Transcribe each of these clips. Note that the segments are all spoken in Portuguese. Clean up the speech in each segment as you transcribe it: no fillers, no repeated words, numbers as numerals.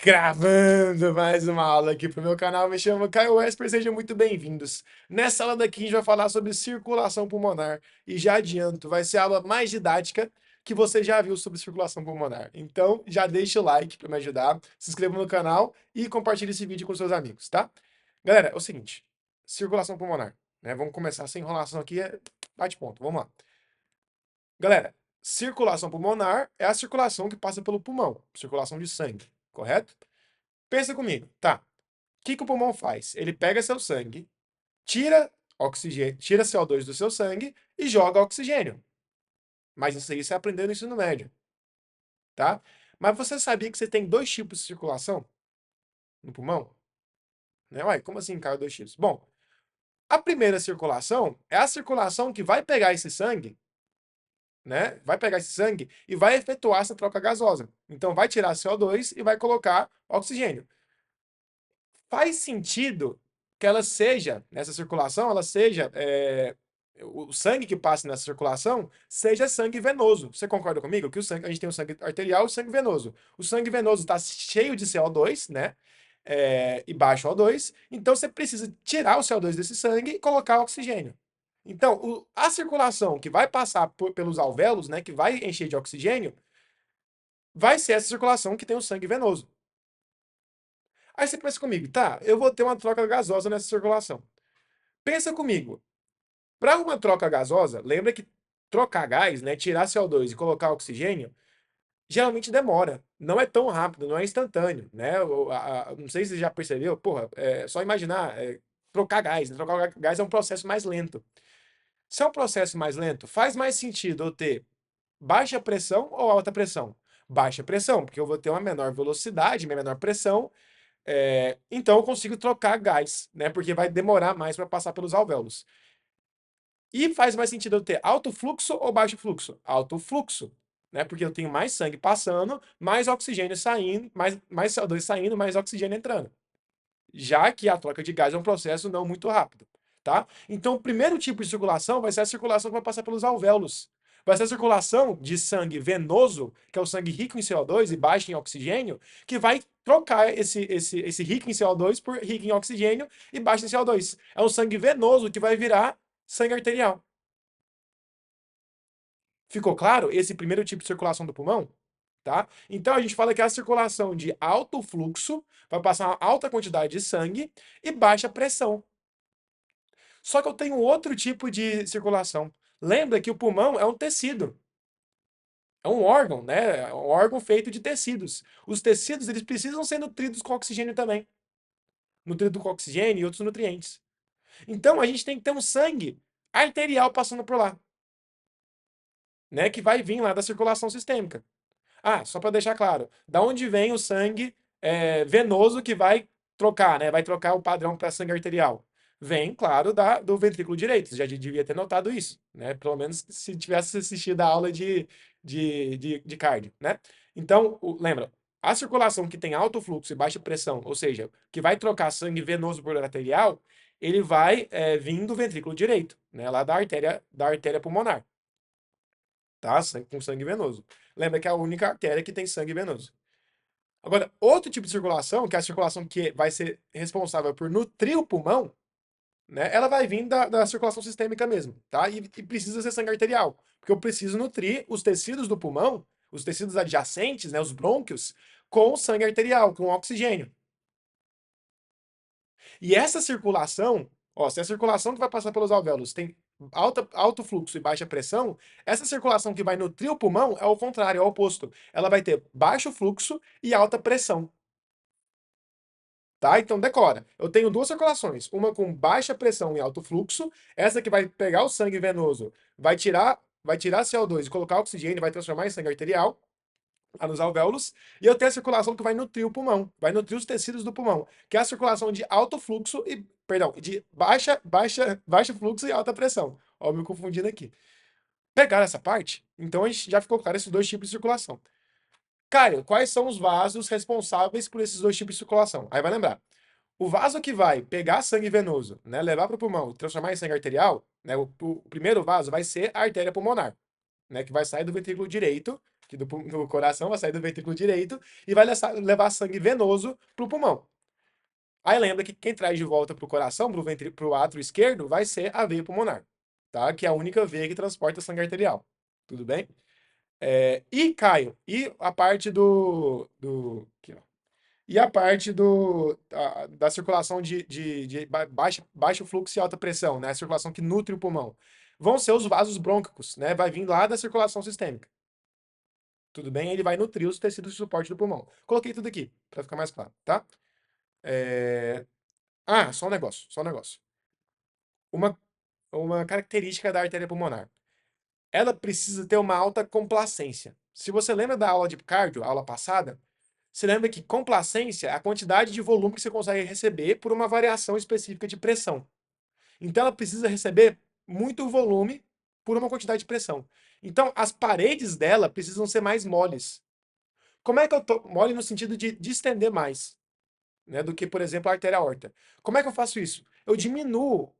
Gravando mais uma aula aqui pro meu canal, me chamo Caio Esper, sejam muito bem-vindos. Nessa aula daqui a gente vai falar sobre circulação pulmonar e já adianto, vai ser a aula mais didática que você já viu sobre circulação pulmonar. Então já deixa o like para me ajudar, se inscreva no canal e compartilhe esse vídeo com seus amigos, tá? Galera, é o seguinte, circulação pulmonar, né? Vamos começar sem enrolação aqui, bate ponto, vamos lá. Galera, circulação pulmonar é a circulação que passa pelo pulmão, circulação de sangue, correto? Pensa comigo, tá? O que que o pulmão faz? Ele pega seu sangue, tira oxigênio, tira CO2 do seu sangue e joga oxigênio. Mas isso aí você aprendeu no ensino médio, tá? Mas você sabia que você tem dois tipos de circulação no pulmão? Né? Ué, como assim, cara, dois tipos? Bom, a primeira circulação é a circulação que vai pegar esse sangue, né? Vai pegar esse sangue e vai efetuar essa troca gasosa. Então vai tirar CO2 e vai colocar oxigênio. Faz sentido que ela seja, nessa circulação, ela seja, o sangue que passa nessa circulação seja sangue venoso. Você concorda comigo? Que o sangue, a gente tem o sangue arterial e o sangue venoso. O sangue venoso está cheio de CO2, né? E baixo O2. Então você precisa tirar o CO2 desse sangue e colocar oxigênio. Então, a circulação que vai passar pelos alvéolos, né, que vai encher de oxigênio, vai ser essa circulação que tem o sangue venoso. Aí você pensa comigo, tá, eu vou ter uma troca gasosa nessa circulação. Pensa comigo, para uma troca gasosa, lembra que trocar gás, né, tirar CO2 e colocar oxigênio, geralmente demora. Não é tão rápido, não é instantâneo, né? Não sei se você já percebeu, porra, é só imaginar, trocar gás, né? Trocar gás é um processo mais lento. Se é um processo mais lento, faz mais sentido eu ter baixa pressão ou alta pressão? Baixa pressão, porque eu vou ter uma menor velocidade, uma menor pressão, então eu consigo trocar gás, né? Porque vai demorar mais para passar pelos alvéolos. E faz mais sentido eu ter alto fluxo ou baixo fluxo? Alto fluxo, né? Porque eu tenho mais sangue passando, mais oxigênio saindo, mais CO2 saindo, mais oxigênio entrando. Já que a troca de gás é um processo não muito rápido, tá? Então, o primeiro tipo de circulação vai ser a circulação que vai passar pelos alvéolos. Vai ser a circulação de sangue venoso, que é o sangue rico em CO2 e baixo em oxigênio, que vai trocar esse rico em CO2 por rico em oxigênio e baixo em CO2. É um sangue venoso que vai virar sangue arterial. Ficou claro esse primeiro tipo de circulação do pulmão? Tá? Então a gente fala que é a circulação de alto fluxo vai passar uma alta quantidade de sangue e baixa pressão. Só que eu tenho outro tipo de circulação. Lembra que o pulmão é um tecido, é um órgão, né? É um órgão feito de tecidos. Os tecidos eles precisam ser nutridos com oxigênio também, nutrido com oxigênio e outros nutrientes. Então a gente tem que ter um sangue arterial passando por lá, né? Que vai vir lá da circulação sistêmica. Ah, só para deixar claro, da onde vem o sangue venoso que vai trocar, né? Vai trocar o padrão para sangue arterial. Vem, claro, do ventrículo direito. Você já devia ter notado isso, né? Pelo menos se tivesse assistido a aula de cardio, né? Então, lembra, a circulação que tem alto fluxo e baixa pressão, ou seja, que vai trocar sangue venoso por arterial, ele vai vir do ventrículo direito, né? Lá da artéria pulmonar, tá? Com sangue venoso. Lembra que é a única artéria que tem sangue venoso. Agora, outro tipo de circulação, que é a circulação que vai ser responsável por nutrir o pulmão, né? Ela vai vir da circulação sistêmica mesmo, tá? E precisa ser sangue arterial, porque eu preciso nutrir os tecidos do pulmão, os tecidos adjacentes, né, os brônquios, com sangue arterial, com oxigênio. E essa circulação, ó, se a circulação que vai passar pelos alvéolos tem alto fluxo e baixa pressão, essa circulação que vai nutrir o pulmão é o contrário, é o oposto. Ela vai ter baixo fluxo e alta pressão. Tá? Então decora. Eu tenho duas circulações, uma com baixa pressão e alto fluxo, essa que vai pegar o sangue venoso, vai tirar CO2 e colocar oxigênio, vai transformar em sangue arterial lá nos alvéolos, e eu tenho a circulação que vai nutrir o pulmão, vai nutrir os tecidos do pulmão, que é a circulação de alto fluxo e, perdão, de baixo fluxo e alta pressão. Ó, me confundindo aqui. Pegaram essa parte? Então a gente já ficou claro esses dois tipos de circulação. Caio, quais são os vasos responsáveis por esses dois tipos de circulação? Aí vai lembrar. O vaso que vai pegar sangue venoso, né, levar para o pulmão e transformar em sangue arterial, né, o primeiro vaso vai ser a artéria pulmonar, né, que vai sair do ventrículo direito aqui do coração, vai sair do ventrículo direito e vai levar sangue venoso pro pulmão. Aí lembra que quem traz de volta pro coração, pro átrio esquerdo, vai ser a veia pulmonar, tá? Que é a única veia que transporta sangue arterial. Tudo bem? E, Caio, e a parte aqui, ó. E a parte da circulação de baixo fluxo e alta pressão, né? A circulação que nutre o pulmão. Vão ser os vasos brônquicos, né? Vai vir lá da circulação sistêmica. Tudo bem? Ele vai nutrir os tecidos de suporte do pulmão. Coloquei tudo aqui, para ficar mais claro, tá? É... Ah, só um negócio, só um negócio. Uma, uma característica da artéria pulmonar. Ela precisa ter uma alta complacência. Se você lembra da aula de cardio, aula passada, você lembra que complacência é a quantidade de volume que você consegue receber por uma variação específica de pressão. Então ela precisa receber muito volume por uma quantidade de pressão. Então as paredes dela precisam ser mais moles. Como é que eu tô mole no sentido de distender mais, né, do que, por exemplo, a artéria aorta? Como é que eu faço isso? Eu diminuo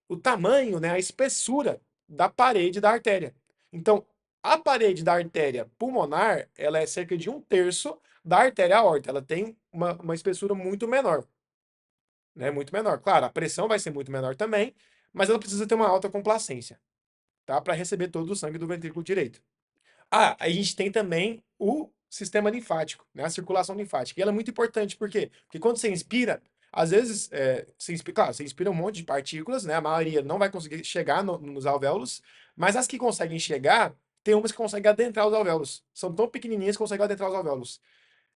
o tamanho, né, a espessura da parede da artéria. Então, a parede da artéria pulmonar, ela é cerca de 1/3 da artéria aorta. Ela tem uma espessura muito menor, né? Muito menor. Claro, a pressão vai ser muito menor também, mas ela precisa ter uma alta complacência, tá? Para receber todo o sangue do ventrículo direito. Ah, a gente tem também o sistema linfático, né? A circulação linfática. E ela é muito importante, por quê? Porque quando você inspira, às vezes, claro, você inspira um monte de partículas, né? A maioria não vai conseguir chegar nos alvéolos, mas as que conseguem chegar, tem umas que conseguem adentrar os alvéolos. São tão pequenininhas que conseguem adentrar os alvéolos.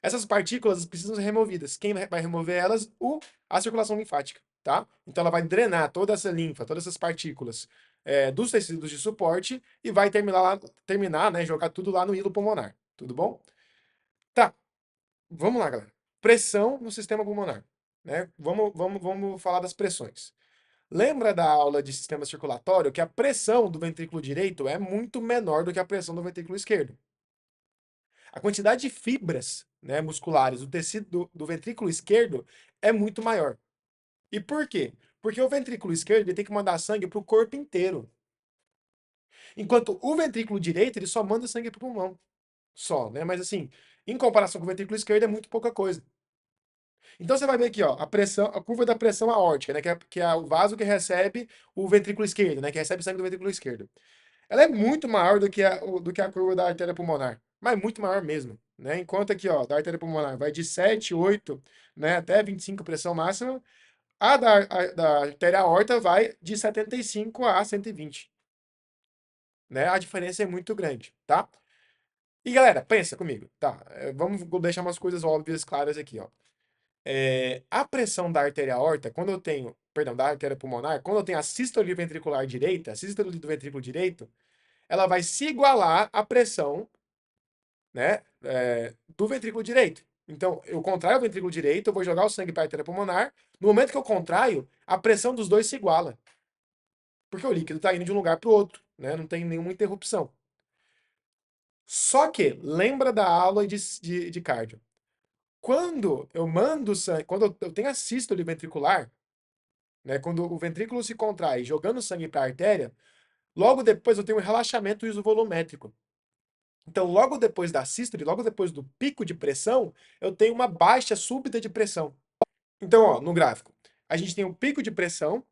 Essas partículas precisam ser removidas. Quem vai remover elas? A circulação linfática, tá? Então ela vai drenar toda essa linfa, todas essas partículas dos tecidos de suporte e vai terminar, né, jogar tudo lá no hilo pulmonar. Tudo bom? Tá, vamos lá, galera. Pressão no sistema pulmonar, né? Vamos falar das pressões. Lembra da aula de sistema circulatório que a pressão do ventrículo direito é muito menor do que a pressão do ventrículo esquerdo. A quantidade de fibras, né, musculares do tecido do ventrículo esquerdo é muito maior. E por quê? Porque o ventrículo esquerdo ele tem que mandar sangue para o corpo inteiro. Enquanto o ventrículo direito ele só manda sangue para o pulmão. Só, né? Mas assim, em comparação com o ventrículo esquerdo é muito pouca coisa. Então você vai ver aqui, ó, a pressão, a curva da pressão aórtica, né, que é o vaso que recebe o ventrículo esquerdo, né, que recebe sangue do ventrículo esquerdo. Ela é muito maior do que a curva da artéria pulmonar, mas muito maior mesmo, né? Enquanto aqui, ó, da artéria pulmonar vai de 7, 8, né, até 25 pressão máxima, a da artéria aorta vai de 75 a 120, né? A diferença é muito grande, tá? E galera, pensa comigo, tá? Vamos deixar umas coisas óbvias claras aqui, ó. A pressão da artéria aorta, quando eu tenho, perdão, da artéria pulmonar, quando eu tenho a sístole ventricular direita, a sístole do ventrículo direito, ela vai se igualar à pressão, né, do ventrículo direito. Então, eu contraio o ventrículo direito, eu vou jogar o sangue para a artéria pulmonar. No momento que eu contraio, a pressão dos dois se iguala. Porque o líquido está indo de um lugar para o outro, né? Não tem nenhuma interrupção. Só que, lembra da aula de cardio. Quando eu mando sangue, quando eu tenho a sístole ventricular, né, quando o ventrículo se contrai jogando sangue para a artéria, logo depois eu tenho um relaxamento isovolumétrico. Então, logo depois da sístole, logo depois do pico de pressão, eu tenho uma baixa súbita de pressão. Então, ó, no gráfico, a gente tem um pico de pressão,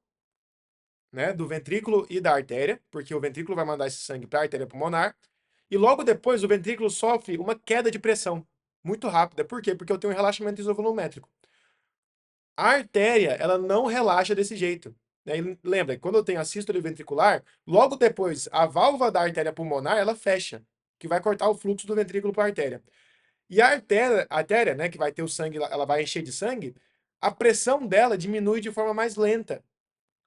né, do ventrículo e da artéria, porque o ventrículo vai mandar esse sangue para a artéria pulmonar, e logo depois o ventrículo sofre uma queda de pressão muito rápida. Por quê? Porque eu tenho um relaxamento isovolumétrico. A artéria, ela não relaxa desse jeito. Né? E lembra, quando eu tenho a sístole ventricular, logo depois a válvula da artéria pulmonar, ela fecha, que vai cortar o fluxo do ventrículo para a artéria. E a artéria, né, que vai ter o sangue, ela vai encher de sangue, a pressão dela diminui de forma mais lenta.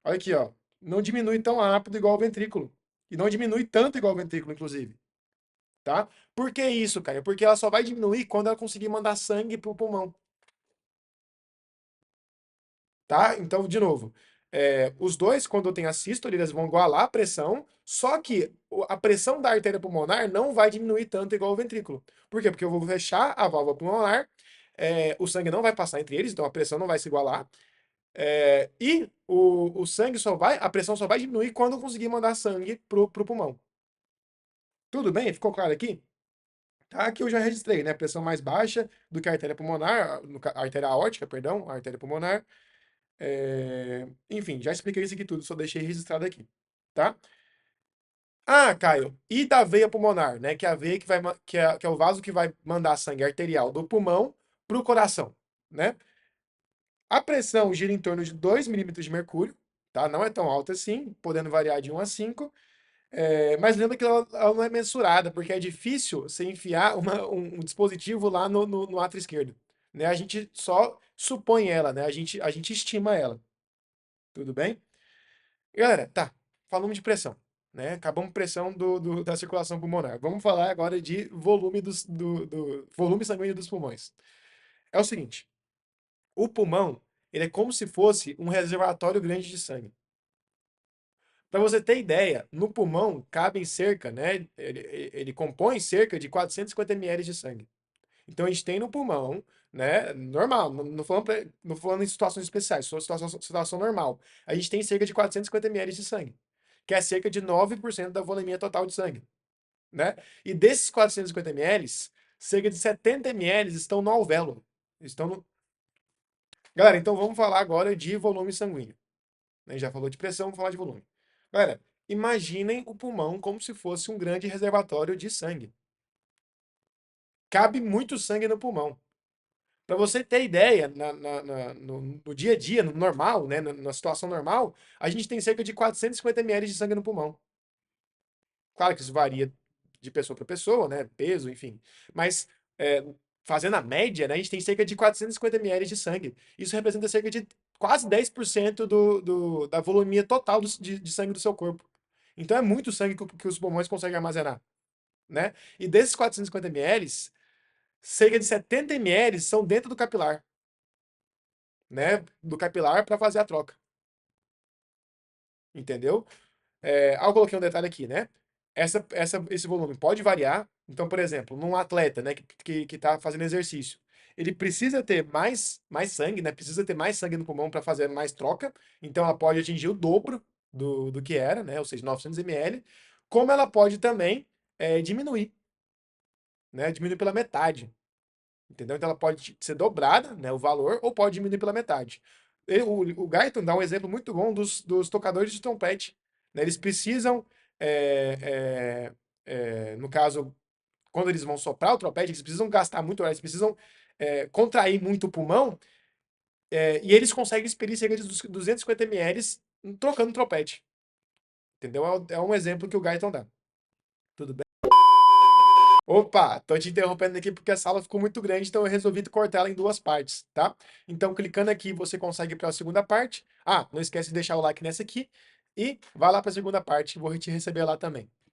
Olha aqui, ó. Não diminui tão rápido igual o ventrículo. E não diminui tanto igual o ventrículo, inclusive. Tá? Por que isso, cara? Porque ela só vai diminuir quando ela conseguir mandar sangue pro pulmão. Tá? Então, de novo, os dois, quando tem a sístole, eles vão igualar a pressão, só que a pressão da artéria pulmonar não vai diminuir tanto igual o ventrículo. Por quê? Porque eu vou fechar a válvula pulmonar, o sangue não vai passar entre eles, então a pressão não vai se igualar, e o sangue a pressão só vai diminuir quando eu conseguir mandar sangue pro pulmão. Tudo bem? Ficou claro aqui? Tá, aqui eu já registrei, né? Pressão mais baixa do que a artéria pulmonar, a artéria aórtica, perdão, a artéria pulmonar. Enfim, já expliquei isso aqui tudo, só deixei registrado aqui, tá? Ah, Caio, e da veia pulmonar, né? Que é a veia que vai, que é o vaso que vai mandar sangue arterial do pulmão para o coração, né? A pressão gira em torno de 2 milímetros de mercúrio, tá? Não é tão alta assim, podendo variar de 1 a 5. Mas lembra que ela não é mensurada, porque é difícil você enfiar um dispositivo lá no átrio esquerdo, né? A gente só supõe ela, né? A gente estima ela, tudo bem? Galera, tá, falamos de pressão, né? Acabamos pressão da circulação pulmonar. Vamos falar agora de volume do volume sanguíneo dos pulmões. É o seguinte, o pulmão, ele é como se fosse um reservatório grande de sangue. Para você ter ideia, no pulmão cabem cerca, né? Ele compõe cerca de 450 ml de sangue. Então a gente tem no pulmão, né? Normal, não falando em situações especiais, só situação normal. A gente tem cerca de 450 ml de sangue, que é cerca de 9% da volemia total de sangue, né? E desses 450 ml, cerca de 70 ml estão no alvéolo. Estão no... Galera, então vamos falar agora de volume sanguíneo. A gente já falou de pressão, vamos falar de volume. Galera, imaginem o pulmão como se fosse um grande reservatório de sangue. Cabe muito sangue no pulmão. Para você ter ideia, no dia a dia, no normal, né, na situação normal, a gente tem cerca de 450 ml de sangue no pulmão. Claro que isso varia de pessoa para pessoa, né, peso, enfim. Mas é, fazendo a média, né, a gente tem cerca de 450 ml de sangue. Isso representa cerca de quase 10% da volumia total de sangue do seu corpo. Então é muito sangue que os pulmões conseguem armazenar, né? E desses 450 ml, cerca de 70 ml são dentro do capilar, né? Do capilar para fazer a troca, entendeu? Eu coloquei um detalhe aqui, né? Esse volume pode variar. Então, por exemplo, num atleta, né, que tá fazendo exercício, ele precisa ter mais sangue, né? Precisa ter mais sangue no pulmão para fazer mais troca. Então, ela pode atingir o dobro do que era, né? Ou seja, 900 ml. Como ela pode também diminuir, né? Diminuir pela metade. Entendeu? Então ela pode ser dobrada, né, o valor, ou pode diminuir pela metade. O Guyton dá um exemplo muito bom dos tocadores de trompete, né? Eles precisam, é, no caso, quando eles vão soprar o trompete, eles precisam gastar muito ar, eles precisam contrair muito o pulmão, e eles conseguem expelir cerca de 250 ml trocando o trompete. Entendeu? É um exemplo que o Guyton dá. Tudo bem? Opa, tô te interrompendo aqui porque a sala ficou muito grande, então eu resolvi cortar ela em duas partes, tá? Então, clicando aqui, você consegue ir para a segunda parte. Ah, não esquece de deixar o like nessa aqui e vai lá para a segunda parte, vou te receber lá também.